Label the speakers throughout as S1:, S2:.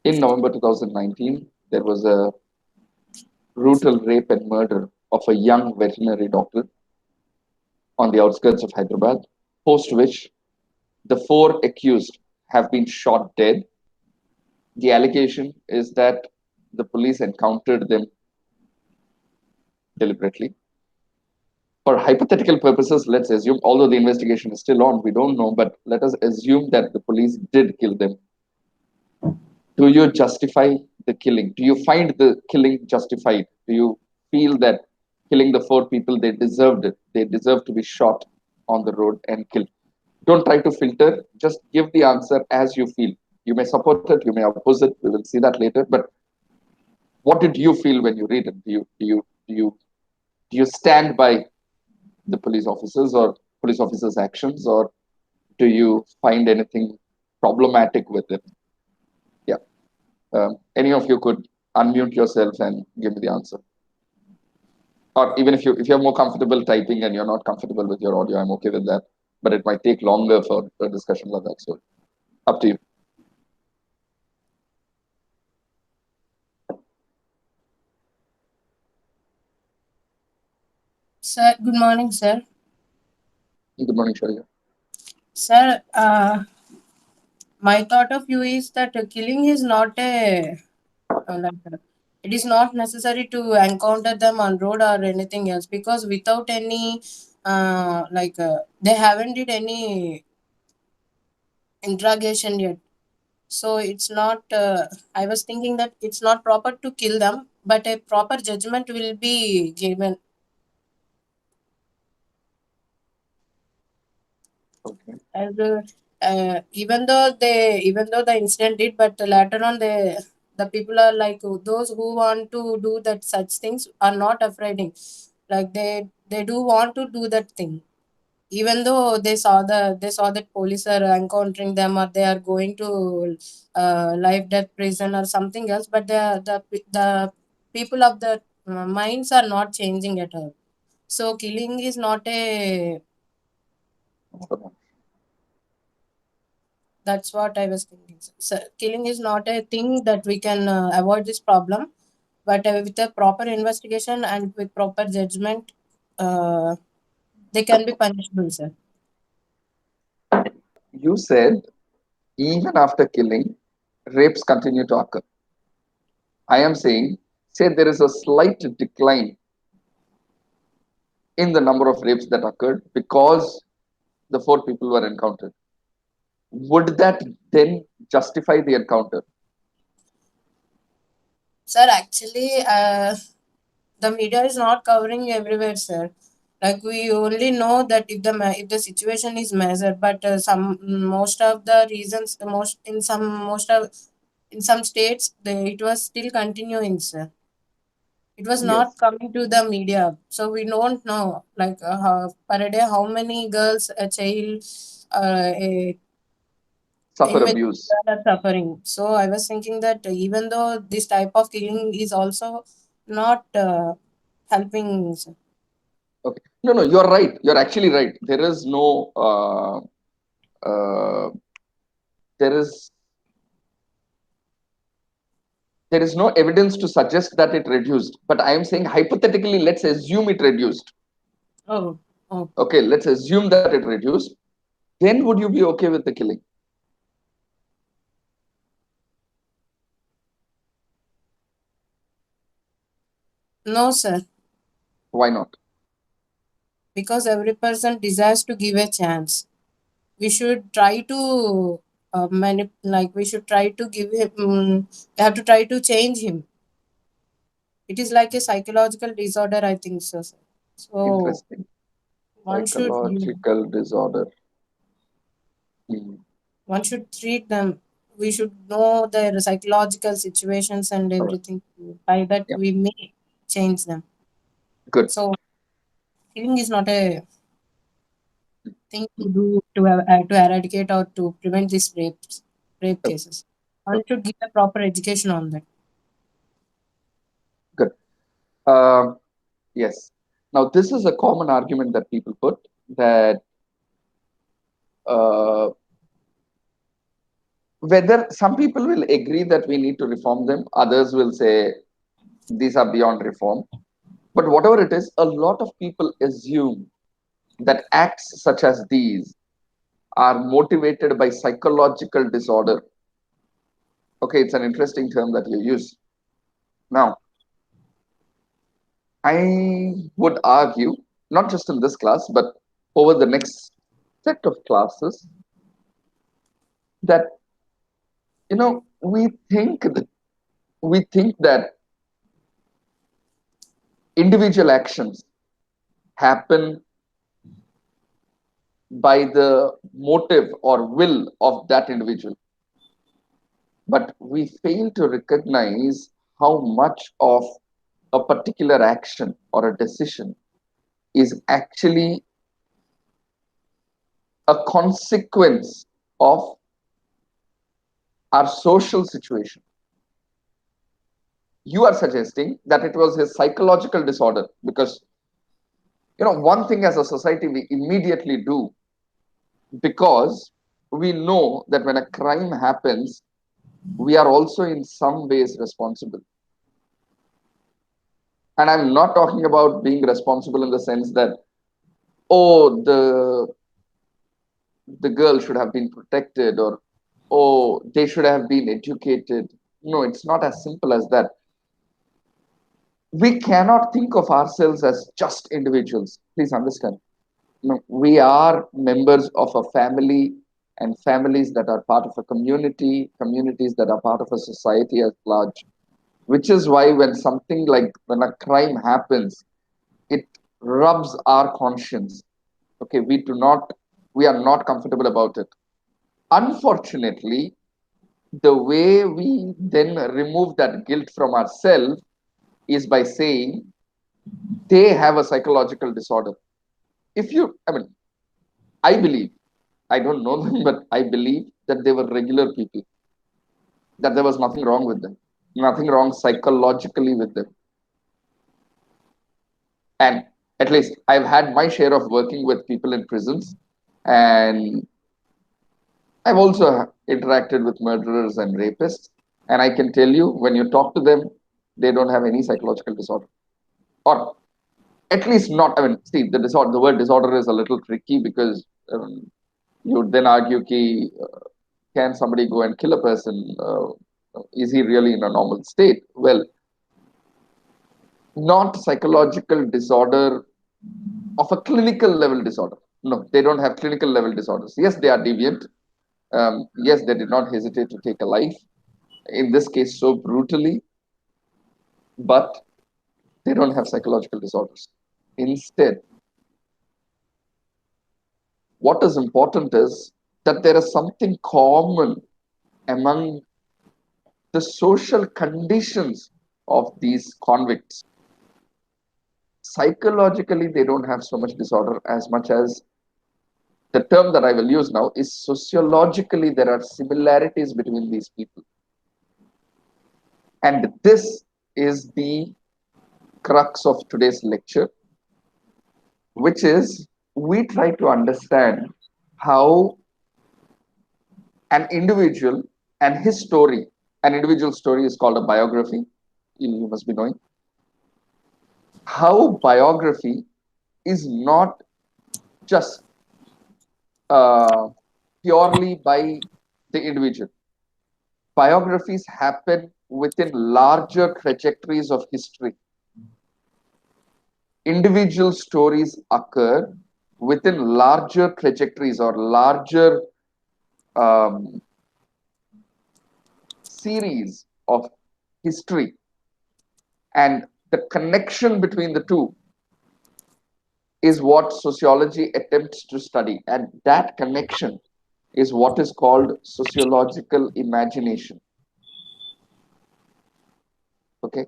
S1: In November 2019, there was a brutal rape and murder of a young veterinary doctor on the outskirts of Hyderabad, post which the four accused have been shot dead. The allegation is that the police encountered them deliberately. For hypothetical purposes, let's assume, although the investigation is still on, we don't know, but let us assume that the police did kill them. Do you justify the killing? Do you find the killing justified? Do you feel that killing the four people, they deserved it, they deserve to be shot on the road and killed? Don't try to filter, just give the answer as you feel. You may support it, you may oppose it, we will see that later, but what did you feel when you read it? Do you stand by the police officers or police officers actions, or do you find anything problematic with it? Yeah. Any of you could unmute yourself and give me the answer. Or even if you're more comfortable typing and you're not comfortable with your audio, I'm okay with that. But it might take longer for a discussion like that. So up to you.
S2: Sir, good morning, sir.
S1: Good morning, Sharia.
S2: Sir, my thought of view is that killing is not a it is not necessary to encounter them on road or anything else, because without any they haven't did any interrogation yet. So it's not. I was thinking that it's not proper to kill them, but a proper judgment will be given.
S1: Okay.
S2: As even though the incident did, but later on the people are like those who want to do that such things are not afraid. Like they do want to do that thing, even though they saw that police are encountering them, or they are going to life death prison or something else, but the people of the minds are not changing at all. So killing is not a. That's what I was thinking. So killing is not a thing that we can avoid this problem, but with a proper investigation and with proper judgment, uh, they can be punishable, sir.
S1: You said even after killing, rapes continue to occur. I am saying, say there is a slight decline in the number of rapes that occurred because the four people were encountered. Would that then justify the encounter?
S2: Sir, actually, the media is not covering everywhere, sir. Like we only know that if the situation is measured, but some most of the reasons, most in some most of in some states, it was still continuing, sir. It was not
S1: Yes.
S2: coming to the media, so we don't know like per day how many girls, a child, a
S1: Suffer
S2: immature
S1: abuse.
S2: girl are suffering. So I was thinking that even though this type of killing is also not helping.
S1: Okay. No, no, you're right. You're actually right. Uh, there is there is no evidence to suggest that it reduced. But I am saying hypothetically, let's assume it reduced.
S2: Oh, oh,
S1: Okay, let's assume that it reduced. Then would you be okay with the killing?
S2: no, sir.
S1: Why not?
S2: Because every person desires to give a chance. We should try to we should try to give him. We have to try to change him. It is like a psychological disorder, I think so, sir. So
S1: Interesting.
S2: one should
S1: Psychological disorder. Hmm.
S2: one should treat them. We should know their psychological situations and
S1: All right.
S2: everything. By that,
S1: Yeah.
S2: we may change them.
S1: Good.
S2: So killing is not a thing to do to eradicate or to prevent these rape
S1: Okay.
S2: cases. One
S1: Okay.
S2: should give a proper education on that.
S1: Good. Um, yes. Now, this is a common argument that people put that uh, Whether some people will agree that we need to reform them, others will say these are beyond reform. But whatever it is, a lot of people assume that acts such as these are motivated by psychological disorder. Okay, it's an interesting term that you use. Now, I would argue, not just in this class, but over the next set of classes, that we think that individual actions happen by the motive or will of that individual, but we fail to recognize how much of a particular action or a decision is actually a consequence of our social situation. You are suggesting that it was his psychological disorder because, one thing as a society we immediately do, because we know that when a crime happens, we are also in some ways responsible. And I'm not talking about being responsible in the sense that, oh, the girl should have been protected, or oh, they should have been educated. No, it's not as simple as that. We cannot think of ourselves as just individuals. Please understand. No, we are members of a family, and families that are part of a community, communities that are part of a society at large. Which is why when a crime happens, it rubs our conscience. Okay, we are not comfortable about it. Unfortunately, the way we then remove that guilt from ourselves is by saying they have a psychological disorder. I believe, I don't know them, but I believe that they were regular people, that there was nothing wrong with them, nothing wrong psychologically with them. And at least I've had my share of working with people in prisons, and I've also interacted with murderers and rapists. And I can tell you, when you talk to them, they don't have any psychological disorder. Or at least not, see, the word disorder is a little tricky because you would then argue, can somebody go and kill a person? Is he really in a normal state? Well, not psychological disorder of a clinical level disorder. No, they don't have clinical level disorders. Yes, they are deviant. Yes, they did not hesitate to take a life, in this case, so brutally, but they don't have psychological disorders. Instead, what is important is that there is something common among the social conditions of these convicts. Psychologically, they don't have so much disorder as much as the term that I will use now is sociologically, there are similarities between these people. And this is the crux of today's lecture, which is we try to understand how an individual and his story, an individual story is called a biography, you must be knowing, how biography is not just uh, purely by the individual. Biographies happen within larger trajectories of history. Individual stories occur within larger trajectories or larger um, series of history, and the connection between the two is what sociology attempts to study, and that connection is what is called sociological imagination. Okay,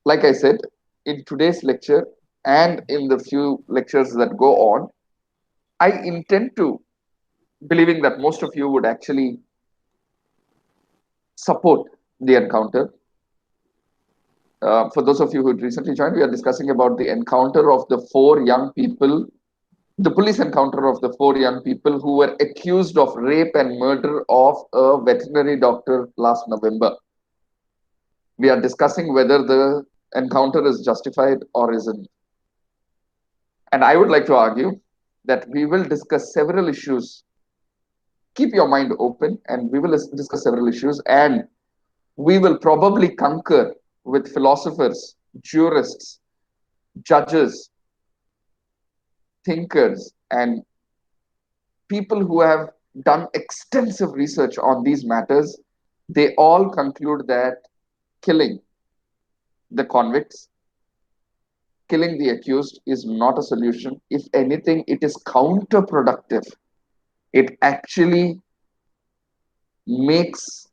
S1: like I said, in today's lecture and in the few lectures that go on, I intend to, believing that most of you would actually support the encounter. For those of you who recently joined, we are discussing about the encounter of the four young people the police encounter of the four young people who were accused of rape and murder of a veterinary doctor last November. We are discussing whether the encounter is justified or isn't. And I would like to argue that we will discuss several issues. Keep your mind open, and we will discuss several issues, and we will probably concur with philosophers, jurists, judges, thinkers, and people who have done extensive research on these matters. They all conclude that killing the convicts, killing the accused is not a solution. If anything, it is counterproductive. It actually makes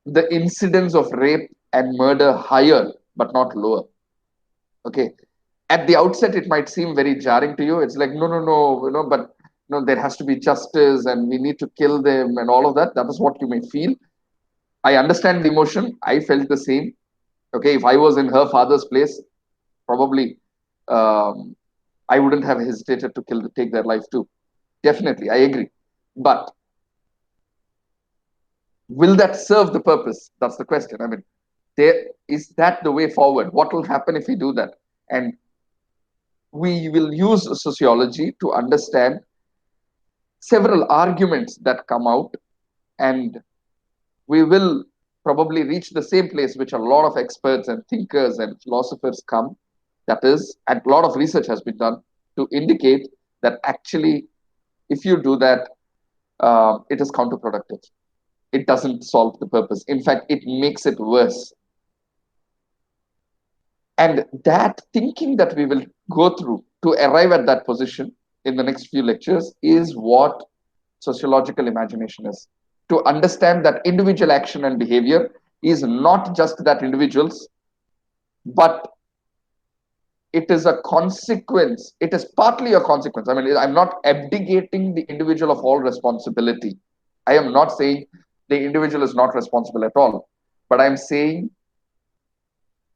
S1: the incidence of rape and murder higher, but not lower. Okay. At the outset, it might seem very jarring to you. It's like, no, no, no, but there has to be justice and we need to kill them and all of that. That is what you may feel. I understand the emotion. I felt the same. Okay. If I was in her father's place, probably um, I wouldn't have hesitated to take their life too. Definitely. I agree. But will that serve the purpose? That's the question. I mean, is that the way forward? What will happen if we do that? And we will use sociology to understand several arguments that come out, and we will probably reach the same place which a lot of experts and thinkers and philosophers come. That is, and a lot of research has been done to indicate that actually, if you do that, it is counterproductive. It doesn't solve the purpose. In fact, it makes it worse. And that thinking that we will go through to arrive at that position in the next few lectures is what sociological imagination is. To understand that individual action and behavior is not just that individuals, but it is a consequence. It is partly a consequence. I mean, I'm not abdicating the individual of all responsibility. I am not saying the individual is not responsible at all, but I'm saying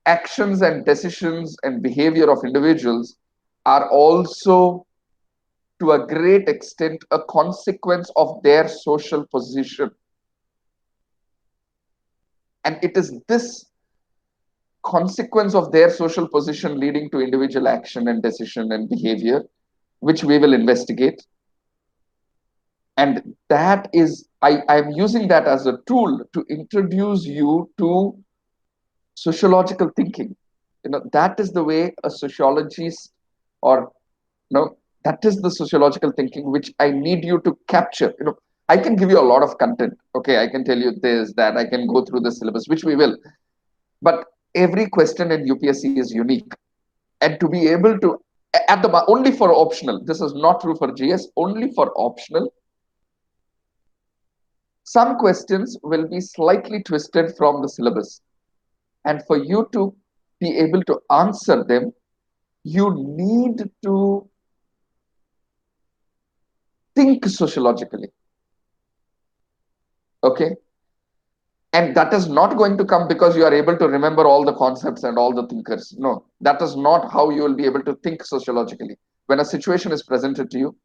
S1: actions and decisions and behavior of individuals are also to a great extent a consequence of their social position. And it is this consequence of their social position leading to individual action and decision and behavior which we will investigate. And that is, I'm using that as a tool to introduce you to sociological thinking. That is the way a sociologist, or that is the sociological thinking which I need you to capture. I can give you a lot of content. Okay, I can tell you this, that, I can go through the syllabus, which we will. But every question in UPSC is unique. And to be able to, at the only for optional, this is not true for GS, only for optional, some questions will be slightly twisted from the syllabus. And for you to be able to answer them, you need to think sociologically. Okay. And that is not going to come because you are able to remember all the concepts and all the thinkers. No, that is not how you will be able to think sociologically. When a situation is presented to you,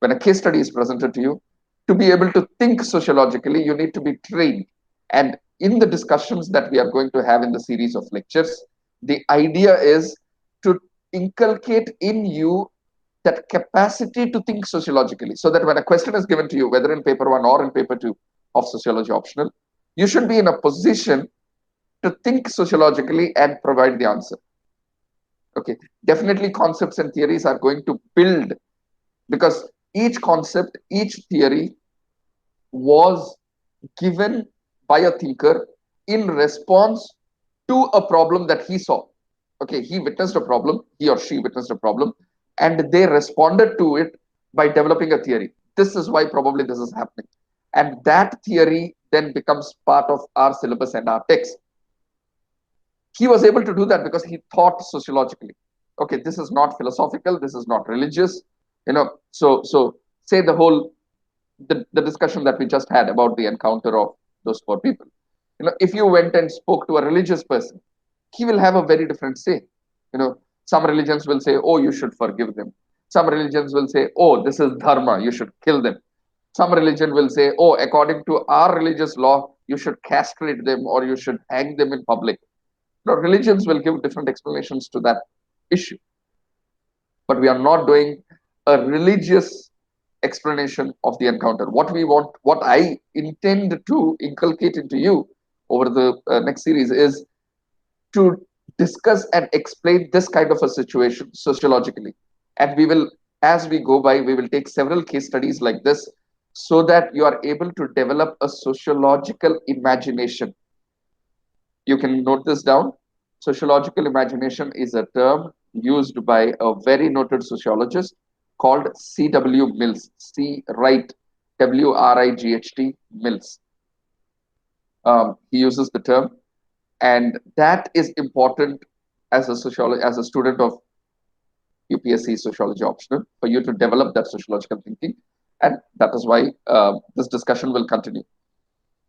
S1: when a case study is presented to you, to be able to think sociologically, you need to be trained. And in the discussions that we are going to have in the series of lectures, the idea is to inculcate in you that capacity to think sociologically, so that when a question is given to you, whether in paper 1 or in paper 2 of sociology optional, you should be in a position to think sociologically and provide the answer. Okay, definitely concepts and theories are going to build, because each concept, each theory was given by a thinker in response to a problem that he saw. Okay, he witnessed a problem, he or she witnessed a problem, and they responded to it by developing a theory. This is why probably this is happening. And that theory then becomes part of our syllabus and our text. He was able to do that because he thought sociologically. Okay, this is not philosophical, this is not religious. So say the discussion that we just had about the encounter of those four people. If you went and spoke to a religious person, he will have a very different say. Some religions will say, oh, you should forgive them. Some religions will say, oh, this is dharma, you should kill them. Some religion will say, oh, according to our religious law, you should castrate them or you should hang them in public. Now, religions will give different explanations to that issue, but we are not doing a religious explanation of the encounter. What we want, what I intend to inculcate into you over the next series is to discuss and explain this kind of a situation sociologically. And we will, as we go by, we will take several case studies like this so that you are able to develop a sociological imagination. You can note this down. Sociological imagination is a term used by a very noted sociologist called C.W. Mills. C. Wright, Wright Mills. He uses the term, and that is important as a as a student of UPSC sociology optional for you to develop that sociological thinking, and that is why this discussion will continue.